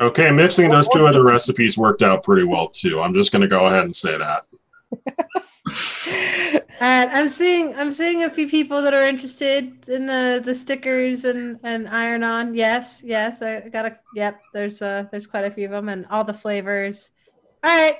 Okay, mixing those two other recipes worked out pretty well too. I'm just going to go ahead and say that. And I'm seeing a few people that are interested in the stickers and iron-on. Yes, I got yep. There's quite a few of them and all the flavors. All right,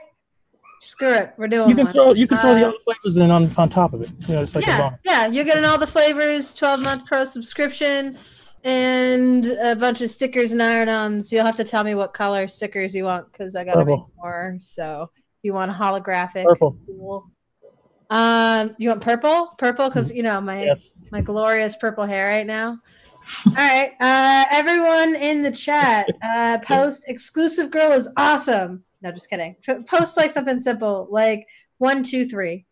screw it. We're doing one. You can throw the other flavors in on top of it. It's like yeah. You're getting all the flavors, 12-month pro subscription, and a bunch of stickers and iron-ons. You'll have to tell me what color stickers you want because I gotta make more. So if you want a holographic, purple. Cool. You want purple? Purple because my glorious purple hair right now. All right, everyone in the chat, post exclusive girl is awesome. No, just kidding. Post like something simple, like 1, 2, 3.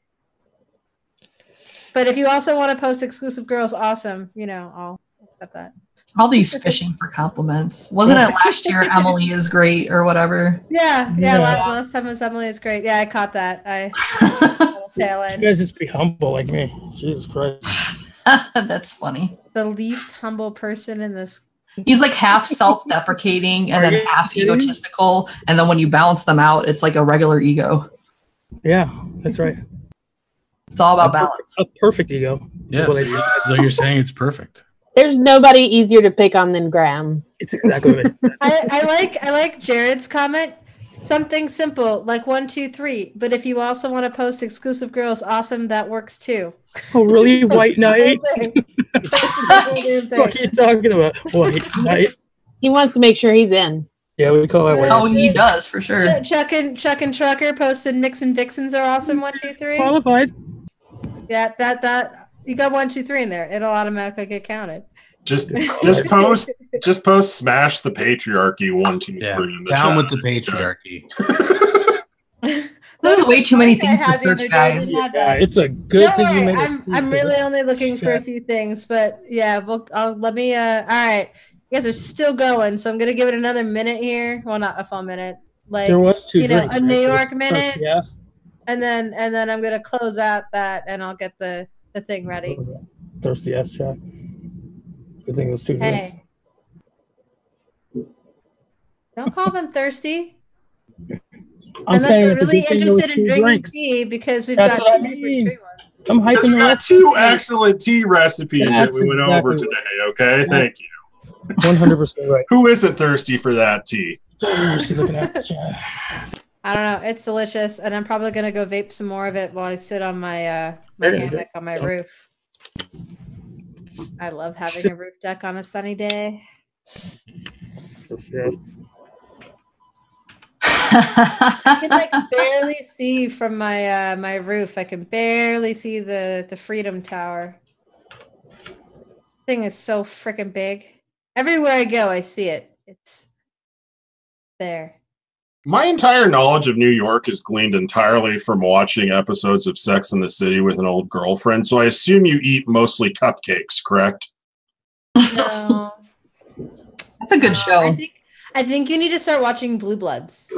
But if you also want to post exclusive girls, awesome. I'll accept that. All these fishing for compliments. Wasn't it last year? Emily is great or whatever. Yeah. Last time was Emily is great. Yeah, I caught that. Tail end. You guys just be humble like me. Jesus Christ. That's funny. The least humble person in this. He's like half self-deprecating and then half egotistical. And then when you balance them out, it's like a regular ego. Yeah, that's right. It's all about balance. A perfect ego. Yeah. So you're saying it's perfect. There's nobody easier to pick on than Graham. It's exactly what I like Jared's comment. Something simple like 1, 2, 3. But if you also want to post exclusive girls, awesome, that works too. Oh, really? White Knight? What What are you talking about? White Knight? He wants to make sure he's in. Yeah, we call that White Oh, Knight. he does for sure. Chuck and Trucker posted MIXINVIXENS are awesome. 1, 2, 3. Qualified. Yeah, that you got 1, 2, 3 in there. It'll automatically get counted. Just post smash the patriarchy 1, 2, 3 in the down chat. with the patriarchy. This is way too many things to search, guys. Yeah, it's a good Don't thing you worry, made it. I'm really only looking for a few things, but yeah, let me. All right, you guys are still going, so I'm gonna give it another minute here. Well, not a full minute. Like There was 2 you know, drinks. a right? New There was York minute, Yes. and then I'm gonna close out that, and I'll get the thing ready. Thirsty ass chat. Good thing it was 2 drinks. Hey, don't call them thirsty. I'm Unless saying they're it's a really good thing there was interested in 2 drinking drinks. tea, because we've That's got what I 2 different mean. tree ones. I'm Because hyping we the got rest. 2 excellent tea recipes that we went over exactly today. Okay, thank you. 100% right. Who isn't thirsty for that tea? Thirsty looking at this chat. I don't know. It's delicious, and I'm probably gonna go vape some more of it while I sit on my my hammock on my roof. I love having a roof deck on a sunny day. I can like barely see from my my roof. I can barely see the Freedom Tower. Thing is so freaking big. Everywhere I go, I see it. It's there. My entire knowledge of New York is gleaned entirely from watching episodes of Sex and the City with an old girlfriend, so I assume you eat mostly cupcakes, correct? No. That's a good show. I think you need to start watching Blue Bloods.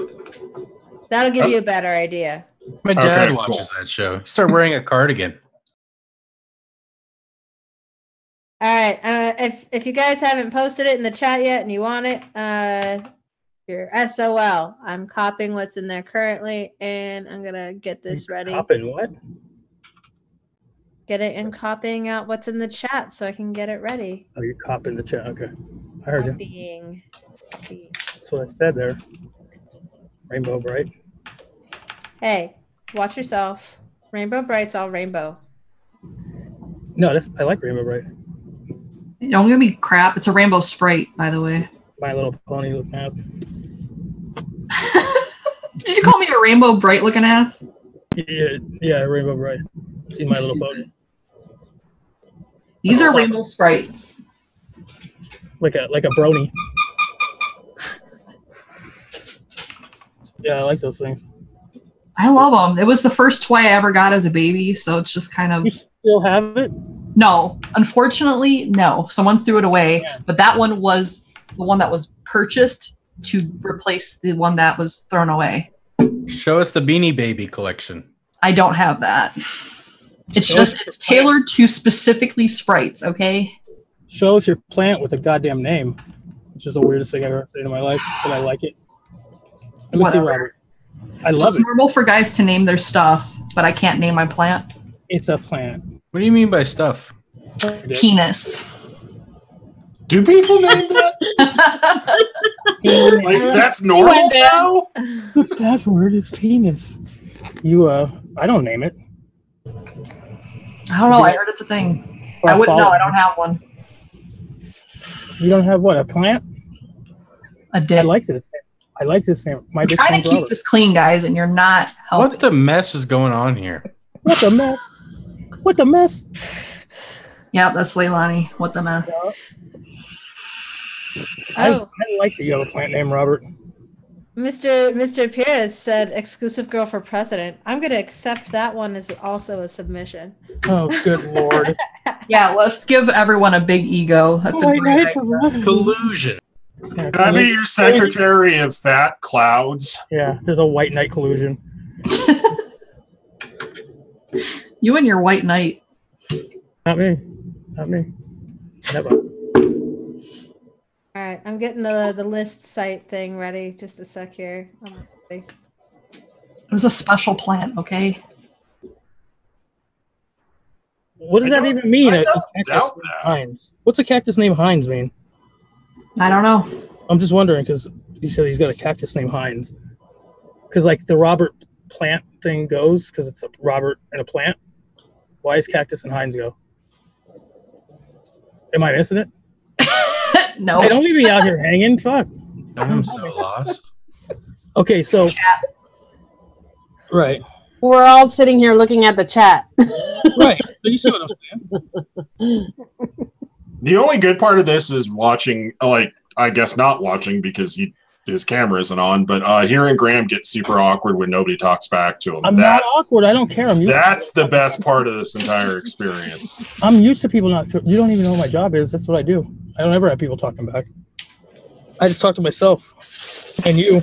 That'll give you a better idea. My dad Okay, watches cool. that show. Start wearing a cardigan. All right. If you guys haven't posted it in the chat yet and you want it, your SOL. I'm copying what's in there currently, and I'm gonna get this ready. Copying what? Get it and copying out what's in the chat so I can get it ready. Oh, you're copying the chat. Okay. I heard you. Copying. That's what I said there. Rainbow Bright. Hey, watch yourself. Rainbow Bright's all rainbow. No, I like Rainbow Bright. Don't give me crap. It's a rainbow Sprite, by the way. My Little Pony looking ass. Did you call me a rainbow bright looking ass? Yeah, Rainbow Bright. See My Little Pony. These are rainbow Sprites. Like a brony. Yeah, I like those things. I love them. It was the first toy I ever got as a baby, so it's just kind of... You still have it? No. Unfortunately, no. Someone threw it away, but that one was the one that was purchased to replace the one that was thrown away. Show us the Beanie Baby collection. I don't have that. It's tailored to specifically Sprites, okay? Show us your plant with a goddamn name, which is the weirdest thing I've ever seen in my life, but I like it. Let me see, Robert. I love it's it. normal for guys to name their stuff, but I can't name my plant. It's a plant. What do you mean by stuff? Penis. Do people name that? Like, that's normal now? The password is penis. I don't name it. I don't know. I heard it's a thing. I wouldn't know. I don't have one. You don't have what? A plant? A dick. I like this. I like this name. I'm trying to keep this clean, guys, and you're not helping. What the mess is going on here? What the mess? What the mess? Yeah, that's Leilani. What the mess? I like that you have a plant name, Robert. Mr. Pierce said exclusive girl for president. I'm going to accept that one as also a submission. Oh, good Lord. Yeah, let's give everyone a big ego. That's a great idea. Collusion. Yeah, Can I be your secretary of fat clouds? Yeah, there's a white knight collusion. You and your white knight. Not me. Not me. Never. All right, I'm getting the list site thing ready. Just a sec here. It was a special plant, okay? What does that even mean? I A don't cactus doubt named that. Heinz. What's a cactus named Heinz mean? I don't know. I'm just wondering because he said he's got a cactus named Heinz. Because like the Robert Plant thing goes, because it's a Robert and a plant. Why is cactus and Heinz go? Am I missing it? No. Hey, don't leave me out here hanging. Fuck. I'm so lost. Okay, so right, We're all sitting here looking at the chat. right. So you see what I'm saying? The only good part of this is watching, like, I guess not watching because his camera isn't on, but hearing Graham get super awkward when nobody talks back to him. I'm not awkward. I don't care. I'm used. That's the best part of this entire experience. I'm used to people not. You don't even know what my job is. That's what I do. I don't ever have people talking back. I just talk to myself and you.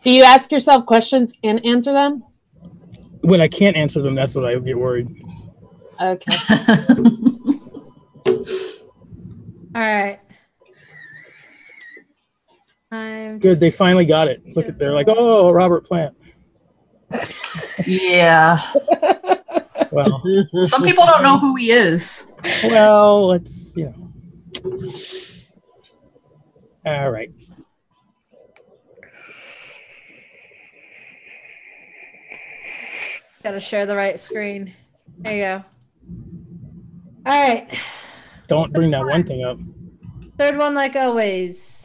Do you ask yourself questions and answer them? When I can't answer them, that's when I get worried. Okay. All right. I'm Good. They finally got it. Look at. They're like, oh, Robert Plant. Yeah. Well, Some people don't know who he is. well, let's All right. gotta share the right screen. There you go. All right. Don't bring that one thing up. Third one, like always.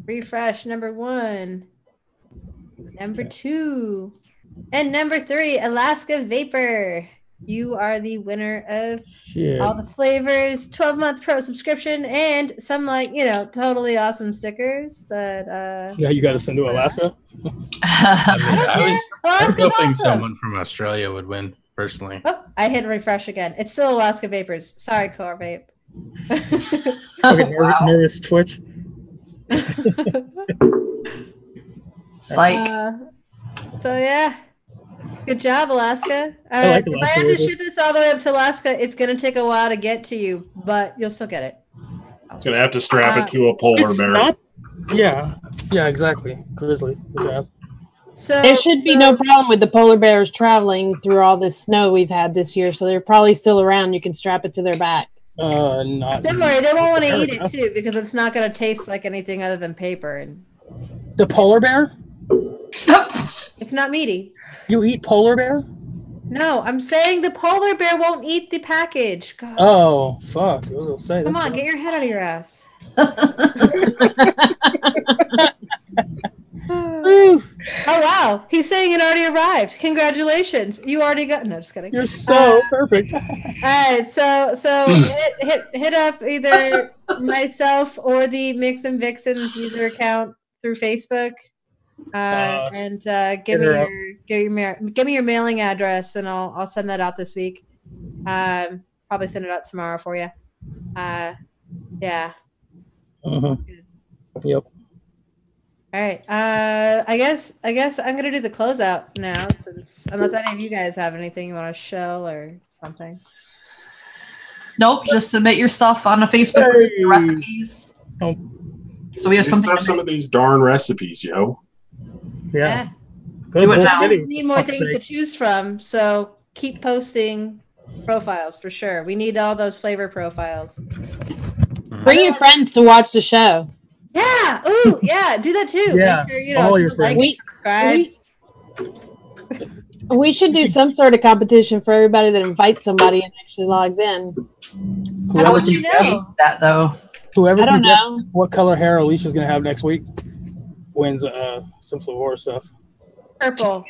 Refresh number 1, number 2, and number 3, Alaska Vapor. You are the winner of all the flavors, 12-month pro subscription, and some totally awesome stickers that Yeah, you got to send to Alaska. I was Alaska's hoping awesome. someone from Australia would win, personally. Oh, I hit refresh again. It's still Alaska Vapors. Sorry, Core Vape. Okay, nervous twitch. Psych. So yeah, good job, Alaska. I like if I Alaska have to Vapors. ship this all the way up to Alaska, it's gonna take a while to get to you, but you'll still get it. It's gonna have to strap it to a polar It's bear. not. Yeah, exactly. Grizzly. Yeah. So There should be no problem with the polar bears traveling through all this snow we've had this year, so they're probably still around. You can strap it to their back. Not. Don't worry, they won't want to eat America. it too because it's not gonna taste like anything other than paper, and The polar bear? it's not meaty. You eat polar bear? No, I'm saying the polar bear won't eat the package. God. Oh, fuck. I was gonna say, Come that's on, bad. get your head out of your ass. Oh wow, he's saying it already arrived. Congratulations, you already got. No, just kidding. You're so perfect. All right, so hit up either myself or the MIXINVIXENS user account through Facebook, and give me your mailing address, and I'll send that out this week. Probably send it out tomorrow for you. Yeah. Yep. All right. I guess I'm gonna do the closeout now, since unless any of you guys have anything you want to show or something. Nope, just submit your stuff on the Facebook group, your recipes. Oh. So we have something. Have some of these darn recipes, yo. Yeah. Do Go it to now. Bull We City. need more Fuck's things to sake. choose from, so keep posting profiles for sure. We need all those flavor profiles. Bring your friends to watch the show. Yeah. Ooh, yeah. Do that too. Yeah, Make sure, all do your the like friends. and subscribe. We should do some sort of competition for everybody that invites somebody and actually logs in. How Whoever would can you guess- know that though? Whoever I can don't guess know. what color hair Alicia's gonna have next week wins some Flavor stuff. Purple.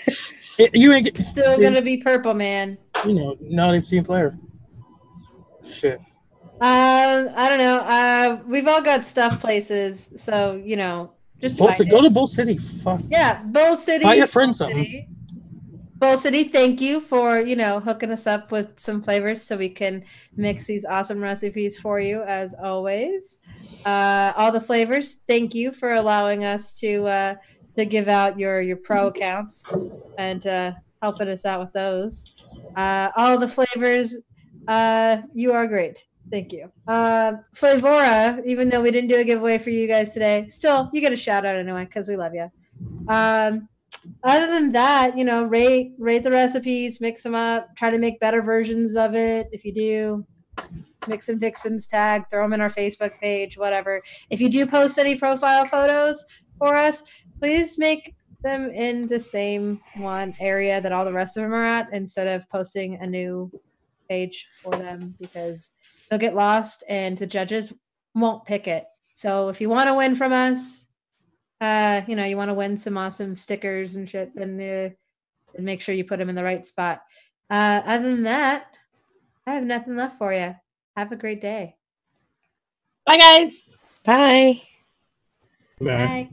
You ain't get, Still see, gonna be purple, man. not a team player. Shit. I don't know. We've all got stuff places, so just Go find it. to Bull City. Fuck. Yeah, Bull City. Buy your friend Bull something. City. Bull City, thank you for hooking us up with some flavors so we can mix these awesome recipes for you as always. All the flavors, thank you for allowing us to give out your pro accounts and helping us out with those. All the flavors, you are great. Thank you. Flavora, even though we didn't do a giveaway for you guys today, still, you get a shout out anyway because we love you. other than that, rate the recipes, mix them up, try to make better versions of it. If you do, MIXINVIXENS tag, throw them in our Facebook page, whatever. If you do post any profile photos for us, please make them in the same one area that all the rest of them are at instead of posting a new page for them, because they'll get lost and the judges won't pick it. So if you want to win from us, you want to win some awesome stickers and shit, then make sure you put them in the right spot. Other than that, I have nothing left for you. Have a great day. Bye, guys. Bye. Bye. Bye.